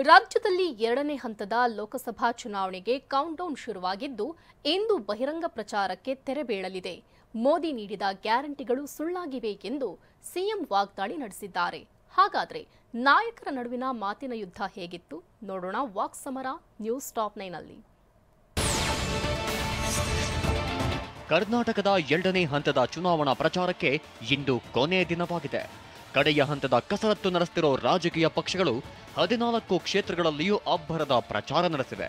ರಾಜ್ಯದಲ್ಲಿ ಎರಡನೇ ಹಂತದ ಲೋಕಸಭಾ ಚುನಾವಣೆಗೆ ಕೌಂಟ್ಡೌನ್ ಶುರುವಾಗಿದ್ದು ಇಂದು ಬಹಿರಂಗ ಪ್ರಚಾರಕ್ಕೆ ತೆರೆ ಬೀಳಲಿದೆ. ಮೋದಿ ನೀಡಿದ ಗ್ಯಾರಂಟಿಗಳು ಸುಳ್ಳಾಗಿವೆ ಎಂದು ಸಿಎಂ ವಾಗ್ದಾಳಿ ನಡೆಸಿದ್ದಾರೆ. ಹಾಗಾದ್ರೆ ನಾಯಕರ ನಡುವಿನ ಮಾತಿನ ಯುದ್ಧ ಹೇಗಿತ್ತು ನೋಡೋಣ ವಾಕ್ ಸಮರ ನ್ಯೂಸ್ ಟಾಪ್ 9 ನಲ್ಲಿ. ಕರ್ನಾಟಕದ ಎರಡನೇ ಹಂತದ ಚುನಾವಣಾ ಪ್ರಚಾರಕ್ಕೆ ಇಂದು ಕೊನೆಯ ದಿನವಾಗಿದೆ. ಕಡೆಯ ಹಂತದ ಕಸರತ್ತು ನಡೆಸುತ್ತಿರೋ ರಾಜಕೀಯ ಪಕ್ಷಗಳು 14 ಕ್ಷೇತ್ರಗಳಲ್ಲಿಯೂ ಅಬ್ಬರದ ಪ್ರಚಾರ ನಡೆಸಿವೆ.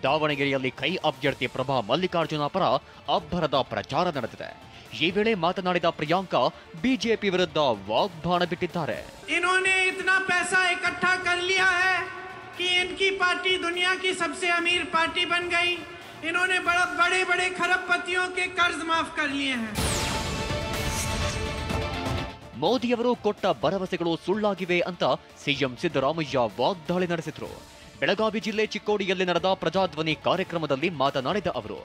ದಾವಣಗೆರೆಯಲ್ಲಿ ಕೈ ಅಭ್ಯರ್ಥಿ ಪ್ರಭಾ ಮಲ್ಲಿಕಾರ್ಜುನ ಪರ ಅಬ್ಬರದ ಪ್ರಚಾರ ನಡೆದಿದೆ. ಈ ವೇಳೆ ಮಾತನಾಡಿದ ಪ್ರಿಯಾಂಕಾ ಬಿಜೆಪಿ ವಿರುದ್ಧ ವಾಗ್ಬಾಣ ಬಿಟ್ಟಿದ್ದಾರೆ. इन्होंने इतना पैसा इकट्ठा कर लिया है कि इनकी पार्टी दुनिया की सबसे अमीर पार्टी बन गई. इन्होंने बड़े बड़े खरबपतियों के कर्ज माफ कर लिए हैं. ಮೋದಿಯವರು ಕೊಟ್ಟ ಭರವಸೆಗಳು ಸುಳ್ಳಾಗಿವೆ ಅಂತ ಸಿಎಂ ಸಿದ್ದರಾಮಯ್ಯ ವಾಗ್ದಾಳಿ ನಡೆಸಿದ್ರು. ಬೆಳಗಾವಿ ಜಿಲ್ಲೆ ಚಿಕ್ಕೋಡಿಯಲ್ಲಿ ನಡೆದ ಪ್ರಜಾಧ್ವನಿ ಕಾರ್ಯಕ್ರಮದಲ್ಲಿ ಮಾತನಾಡಿದ ಅವರು,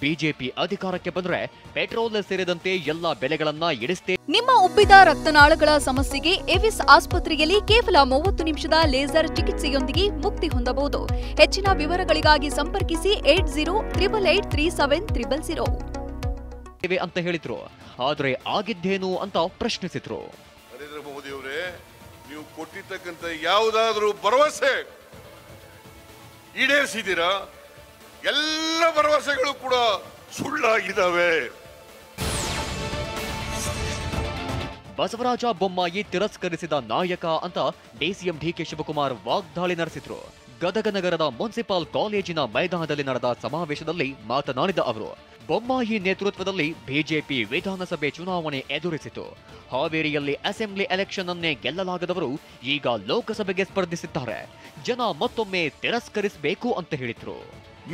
ಬಿಜೆಪಿ ಅಧಿಕಾರಕ್ಕೆ ಬಂದ್ರೆ ಪೆಟ್ರೋಲ್ ಸೇರಿದಂತೆ ಎಲ್ಲಾ ಬೆಲೆಗಳನ್ನ ಇಳಿಸ್ತೇ. ನಿಮ್ಮ ಉಬ್ಬಿದ ರಕ್ತನಾಳಗಳ ಸಮಸ್ಯೆಗೆ ಎವಿಸ್ ಆಸ್ಪತ್ರೆಯಲ್ಲಿ ಕೇವಲ 30 ನಿಮಿಷದ ಲೇಸರ್ ಚಿಕಿತ್ಸೆಯೊಂದಿಗೆ ಮುಕ್ತಿ ಹೊಂದಬಹುದು. ಹೆಚ್ಚಿನ ವಿವರಗಳಿಗಾಗಿ ಸಂಪರ್ಕಿಸಿ 8088837300 ಅಂತ ಹೇಳಿದ್ರು. ಆದ್ರೆ ಆಗಿದ್ದೇನು ಅಂತ ಪ್ರಶ್ನಿಸಿದ್ರು. ನರೇಂದ್ರ ಮೋದಿ ಅವರೇ, ನೀವು ಕೊಟ್ಟಿರ್ತಕ್ಕಂಥ ಯಾವುದಾದ್ರೂ ಭರವಸೆ ಈಡೇರಿಸಿದ್ದೀರಾ? ಎಲ್ಲ ಭರವಸೆಗಳು ಕೂಡ ಸುಳ್ಳಾಗಿದ್ದಾವೆ. ಬಸವರಾಜ ಬೊಮ್ಮಾಯಿ ತಿರಸ್ಕರಿಸಿದ ನಾಯಕ ಅಂತ ಡಿಸಿಎಂ ಡಿಕೆ ಶಿವಕುಮಾರ್ ವಾಗ್ದಾಳಿ ನಡೆಸಿದ್ರು. ಗದಗ ನಗರದ ಮುನ್ಸಿಪಲ್ ಕಾಲೇಜಿನ ಮೈದಾನದಲ್ಲಿ ನಡೆದ ಸಮಾವೇಶದಲ್ಲಿ ಮಾತನಾಡಿದ ಅವರು, ಬೊಮ್ಮಾಯಿ ನೇತೃತ್ವದಲ್ಲಿ ಬಿಜೆಪಿ ವಿಧಾನಸಭೆ ಚುನಾವಣೆ ಎದುರಿಸಿತು. ಹಾವೇರಿಯಲ್ಲಿ ಅಸೆಂಬ್ಲಿ ಎಲೆಕ್ಷನ್ ಅನ್ನೇ ಗೆಲ್ಲಲಾಗದವರು ಈಗ ಲೋಕಸಭೆಗೆ ಸ್ಪರ್ಧಿಸಿದ್ದಾರೆ. ಜನ ಮತ್ತೊಮ್ಮೆ ತಿರಸ್ಕರಿಸಬೇಕು ಅಂತ ಹೇಳಿದ್ರು.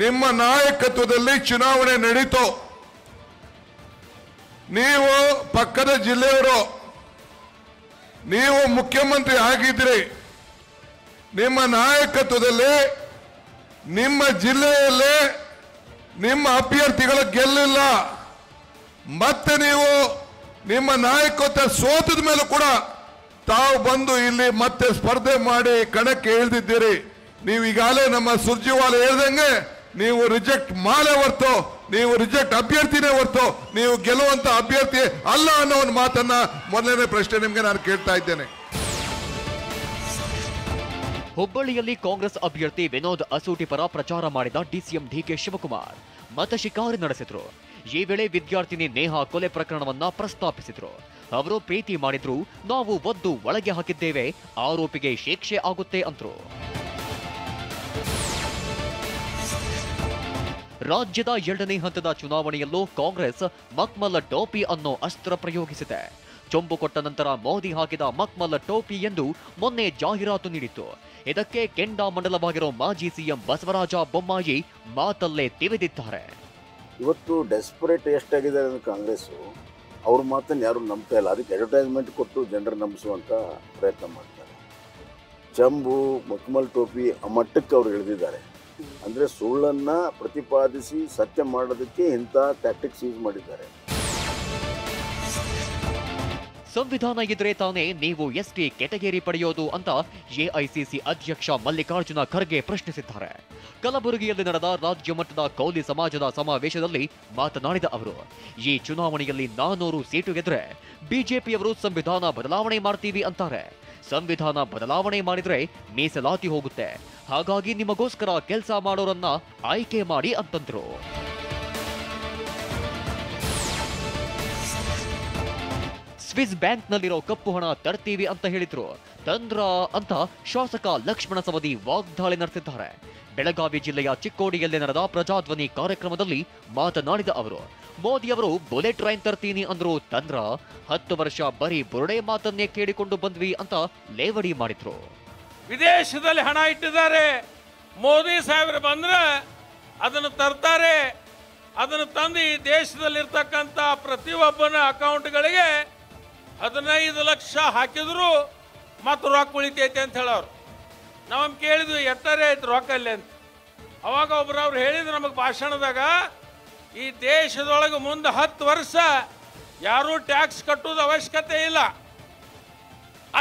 ನಿಮ್ಮ ನಾಯಕತ್ವದಲ್ಲಿ ಚುನಾವಣೆ ನಡೀತು. ನೀವು ಪಕ್ಕದ ಜಿಲ್ಲೆಯವರು, ನೀವು ಮುಖ್ಯಮಂತ್ರಿ ಆಗಿದ್ರಿ. ನಿಮ್ಮ ನಾಯಕತ್ವದಲ್ಲಿ ನಿಮ್ಮ ಜಿಲ್ಲೆಯಲ್ಲಿ ನಿಮ್ಮ ಅಭ್ಯರ್ಥಿಗಳ ಗೆಲ್ಲಿಲ್ಲ. ಮತ್ತೆ ನೀವು ನಿಮ್ಮ ನಾಯಕತ್ವ ಸೋತದ ಮೇಲೂ ಕೂಡ ತಾವು ಬಂದು ಇಲ್ಲಿ ಮತ್ತೆ ಸ್ಪರ್ಧೆ ಮಾಡಿ ಕಣಕ್ಕೆ ಇಳಿದಿದ್ದೀರಿ. ನೀವು ಈಗಾಗಲೇ ನಮ್ಮ ಸುರ್ಜಿವಾಲ ಹೇಳ್ದಂಗೆ ನೀವು ರಿಜೆಕ್ಟ್ ಮಾಡೇ ಹೊರ್ತು, ನೀವು ರಿಜೆಕ್ಟ್ ಅಭ್ಯರ್ಥಿನೇ ಹೊರ್ತು ನೀವು ಗೆಲ್ಲುವಂತ ಅಭ್ಯರ್ಥಿ ಅಲ್ಲ ಅನ್ನೋ ಒಂದು ಮಾತನ್ನ ಮೊದಲನೇ ಪ್ರಶ್ನೆ ನಿಮ್ಗೆ ನಾನು ಕೇಳ್ತಾ ಇದ್ದೇನೆ. ಹುಬ್ಬಳ್ಳಿಯಲ್ಲಿ ಕಾಂಗ್ರೆಸ್ ಅಭ್ಯರ್ಥಿ ವಿನೋದ್ ಅಸೂಟಿ ಪರ ಪ್ರಚಾರ ಮಾಡಿದ ಡಿಸಿಎಂ ಡಿಕೆ ಶಿವಕುಮಾರ್ ಮತ ಶಿಕಾರಿ ನಡೆಸಿದ್ರು. ಈ ವೇಳೆ ವಿದ್ಯಾರ್ಥಿನಿ ನೇಹಾ ಕೊಲೆ ಪ್ರಕರಣವನ್ನ ಪ್ರಸ್ತಾಪಿಸಿದ್ರು. ಅವರು ಪ್ರೀತಿ ಮಾಡಿದ್ರು, ನಾವು ಒದ್ದು ಒಳಗೆ ಹಾಕಿದ್ದೇವೆ, ಆರೋಪಿಗೆ ಶಿಕ್ಷೆ ಆಗುತ್ತೆ ಅಂದ್ರು. ರಾಜ್ಯದ ಎರಡನೇ ಹಂತದ ಚುನಾವಣೆಯಲ್ಲೂ ಕಾಂಗ್ರೆಸ್ ಮಕ್ಮಲ್ ಟೋಪಿ ಅನ್ನೋ ಅಸ್ತ್ರ ಪ್ರಯೋಗಿಸಿದೆ. ಚೊಂಬು ಕೊಟ್ಟ ನಂತರ ಮೋದಿ ಹಾಕಿದ ಮಕ್ಮಲ್ ಟೋಪಿ ಎಂದು ಮೊನ್ನೆ ಜಾಹೀರಾತು ನೀಡಿತ್ತು. ಇದಕ್ಕೆ ಕೆಂಡಾಮಂಡಲವಾಗಿರೋ ಮಾಜಿ ಸಿಎಂ ಬಸವರಾಜ ಬೊಮ್ಮಾಯಿ ಮಾತಲ್ಲೇ ತಿವಿದಿದ್ದಾರೆ. ಇವತ್ತು ಡೆಸ್ಪರೇಟ್ ಎಷ್ಟಾಗಿದ್ದಾರೆ ಅಂದ್ರೆ ಕಾಂಗ್ರೆಸ್ ಅವ್ರ ಮಾತನ್ನು ಯಾರು ನಂಬ್ತಾ ಇಲ್ಲ. ಅದಕ್ಕೆ ಅಡ್ವರ್ಟೈಸ್ಮೆಂಟ್ ಕೊಟ್ಟು ಜನರು ನಂಬಿಸುವಂತ ಪ್ರಯತ್ನ ಮಾಡ್ತಾರೆ. ಚಂಬು ಮಕ್ಮಲ್ ಟೋಪಿ ಆ ಮಟ್ಟಕ್ಕೆ ಅವ್ರು ಇಳಿದಿದ್ದಾರೆ. ಅಂದ್ರೆ ಸುಳ್ಳನ್ನ ಪ್ರತಿಪಾದಿಸಿ ಸತ್ಯ ಮಾಡೋದಕ್ಕೆ ಇಂಥ ಟ್ಯಾಕ್ಟಿಕ್ಸ್ ಯೂಸ್ ಮಾಡಿದ್ದಾರೆ. ಸಂವಿಧಾನ ಇದ್ರೆ ತಾನೇ ನೀವು ಎಸ್ಟಿ ಕೆಟಗರಿ ಪಡೆಯೋದು ಅಂತ ಎಐಸಿಸಿ ಅಧ್ಯಕ್ಷ ಮಲ್ಲಿಕಾರ್ಜುನ ಖರ್ಗೆ ಪ್ರಶ್ನಿಸಿದ್ದಾರೆ. ಕಲಬುರಗಿಯಲ್ಲಿ ನಡೆದ ರಾಜ್ಯ ಮಟ್ಟದ ಕೌಲಿ ಸಮಾಜದ ಸಮಾವೇಶದಲ್ಲಿ ಮಾತನಾಡಿದ ಅವರು, ಈ ಚುನಾವಣೆಯಲ್ಲಿ 400 ಸೀಟು ಗೆದ್ರೆ ಬಿಜೆಪಿಯವರು ಸಂವಿಧಾನ ಬದಲಾವಣೆ ಮಾಡ್ತೀವಿ ಅಂತಾರೆ. ಸಂವಿಧಾನ ಬದಲಾವಣೆ ಮಾಡಿದ್ರೆ ಮೀಸಲಾತಿ ಹೋಗುತ್ತೆ. ಹಾಗಾಗಿ ನಿಮಗೋಸ್ಕರ ಕೆಲಸ ಮಾಡೋರನ್ನ ಆಯ್ಕೆ ಮಾಡಿ ಅಂತಂದ್ರು. ಸ್ವಿಸ್ ಬ್ಯಾಂಕ್ನಲ್ಲಿರೋ ಕಪ್ಪು ಹಣ ತರ್ತೀವಿ ಅಂತ ಹೇಳಿದ್ರು. ತಂದ್ರ ಅಂತ ಶಾಸಕ ಲಕ್ಷ್ಮಣ ಸವದಿ ವಾಗ್ದಾಳಿ ನಡೆಸಿದ್ದಾರೆ. ಬೆಳಗಾವಿ ಜಿಲ್ಲೆಯ ಚಿಕ್ಕೋಡಿಯಲ್ಲಿ ನಡೆದ ಪ್ರಜಾಧ್ವನಿ ಕಾರ್ಯಕ್ರಮದಲ್ಲಿ ಮಾತನಾಡಿದ ಅವರು, ಮೋದಿಯವರು ಬುಲೆಟ್ ಟ್ರೈನ್ ತರ್ತೀನಿ ಅಂದ್ರು. ತಂದ್ರ 10 ವರ್ಷ ಬರೀ ಬುರುಡೆ ಮಾತನ್ನೇ ಕೇಳಿಕೊಂಡು ಬಂದ್ವಿ ಅಂತ ಲೇವಡಿ ಮಾಡಿದ್ರು. ವಿದೇಶದಲ್ಲಿ ಹಣ ಇಟ್ಟಿದ್ದಾರೆ, ಮೋದಿ ಸಾಹೇಬರು ಬಂದ್ರೆ ಅದನ್ನು ತರ್ತಾರೆ. ಅದನ್ನು ತಂದು ಈ ದೇಶದಲ್ಲಿರ್ತಕ್ಕಂಥ ಪ್ರತಿಯೊಬ್ಬನ ಅಕೌಂಟ್ಗಳಿಗೆ 15 ಲಕ್ಷ ಹಾಕಿದ್ರು ಮತ್ತು ರೊಕ್ಕ ಉಳಿತೈತೆ ಅಂತ ಹೇಳೋರು. ನಾವು ಕೇಳಿದ್ವಿ ಎಟ್ಟರೆ ಐತೆ ರೊಕ್ಕ ಅಲ್ಲಿ ಅಂತ. ಅವಾಗ ಒಬ್ರು ಹೇಳಿದ್ರು ನಮಗೆ ಭಾಷಣದಾಗ, ಈ ದೇಶದೊಳಗೆ ಮುಂದೆ 10 ವರ್ಷ ಯಾರೂ ಟ್ಯಾಕ್ಸ್ ಕಟ್ಟೋದು ಅವಶ್ಯಕತೆ ಇಲ್ಲ,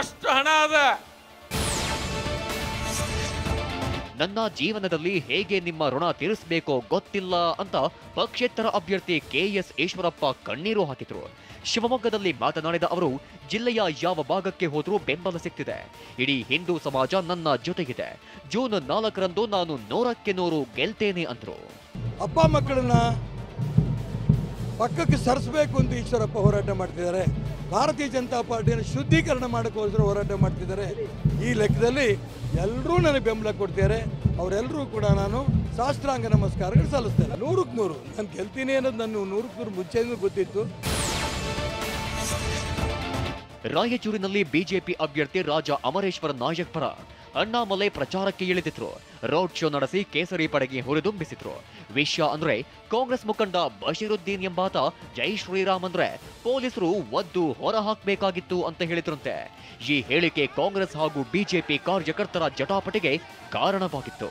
ಅಷ್ಟು ಹಣ ಅದ. ನನ್ನ ಜೀವನದಲ್ಲಿ ಹೇಗೆ ನಿಮ್ಮ ಋಣ ತೀರಿಸಬೇಕೋ ಗೊತ್ತಿಲ್ಲ ಅಂತ ಪಕ್ಷೇತರ ಅಭ್ಯರ್ಥಿ ಕೆಎಸ್ ಈಶ್ವರಪ್ಪ ಕಣ್ಣೀರು ಹಾಕಿದ್ರು. ಶಿವಮೊಗ್ಗದಲ್ಲಿ ಮಾತನಾಡಿದ ಅವರು, ಜಿಲ್ಲೆಯ ಯಾವ ಭಾಗಕ್ಕೆ ಹೋದ್ರೂ ಬೆಂಬಲ ಸಿಗ್ತಿದೆ. ಇಡೀ ಹಿಂದೂ ಸಮಾಜ ನನ್ನ ಜೊತೆಗಿದೆ. ಜೂನ್ 4ರಂದು ನಾನು 100ಕ್ಕೆ 100 ಗೆಲ್ತೇನೆ ಅಂದ್ರು. ಅಪ್ಪ ಮಕ್ಕಳನ್ನ ಪಕ್ಕಕ್ಕೆ ಸರಿಸಬೇಕು ಅಂತ ಈಶ್ವರಪ್ಪ ಹೋರಾಟ ಮಾಡ್ತಿದ್ದಾರೆ. ಭಾರತೀಯ ಜನತಾ ಪಾರ್ಟಿಯನ್ನು ಶುದ್ಧೀಕರಣ ಮಾಡೋಕ್ಕೋಸ್ಕರ ಹೋರಾಟ ಮಾಡ್ತಿದ್ದಾರೆ. ಈ ಲೆಕ್ಕದಲ್ಲಿ ಎಲ್ಲರೂ ನನಗೆ ಬೆಂಬಲ ಕೊಡ್ತಿದ್ದಾರೆ. ಅವರೆಲ್ಲರೂ ಕೂಡ ನಾನು ಸಾಷ್ಟಾಂಗ ನಮಸ್ಕಾರಗಳು ಸಲ್ಲಿಸ್ತೇನೆ. 100ಕ್ಕೆ 100 ನಾನು ಗೆಲ್ತೀನಿ ಅನ್ನೋದು ನನ್ನ 100ಕ್ಕೆ 100 ಮುಂಚೆನೂ ಗೊತ್ತಿತ್ತು. ರಾಯಚೂರಿನಲ್ಲಿ ಬಿಜೆಪಿ ಅಭ್ಯರ್ಥಿ ರಾಜ ಅಮರೇಶ್ವರ ನಾಯಕ್ ಪರ ಅಣ್ಣಾಮಲೈ ಪ್ರಚಾರಕ್ಕೆ ಇಳಿದಿದ್ರು. ರೋಡ್ ಶೋ ನಡೆಸಿ ಕೇಸರಿ ಪಡೆಗೆ ಹುರಿದುಂಬಿಸಿದ್ರು. ವಿಷಯ ಅಂದ್ರೆ ಕಾಂಗ್ರೆಸ್ ಮುಖಂಡ ಬಶೀರುದ್ದೀನ್ ಎಂಬಾತ ಜೈ ಶ್ರೀರಾಮ್ ಅಂದ್ರೆ ಪೊಲೀಸರು ಒದ್ದು ಹೊರ ಹಾಕಬೇಕಾಗಿತ್ತು ಅಂತ ಹೇಳಿದ್ರಂತೆ. ಈ ಹೇಳಿಕೆ ಕಾಂಗ್ರೆಸ್ ಹಾಗೂ ಬಿಜೆಪಿ ಕಾರ್ಯಕರ್ತರ ಜಟಾಪಟಿಗೆ ಕಾರಣವಾಗಿತ್ತು.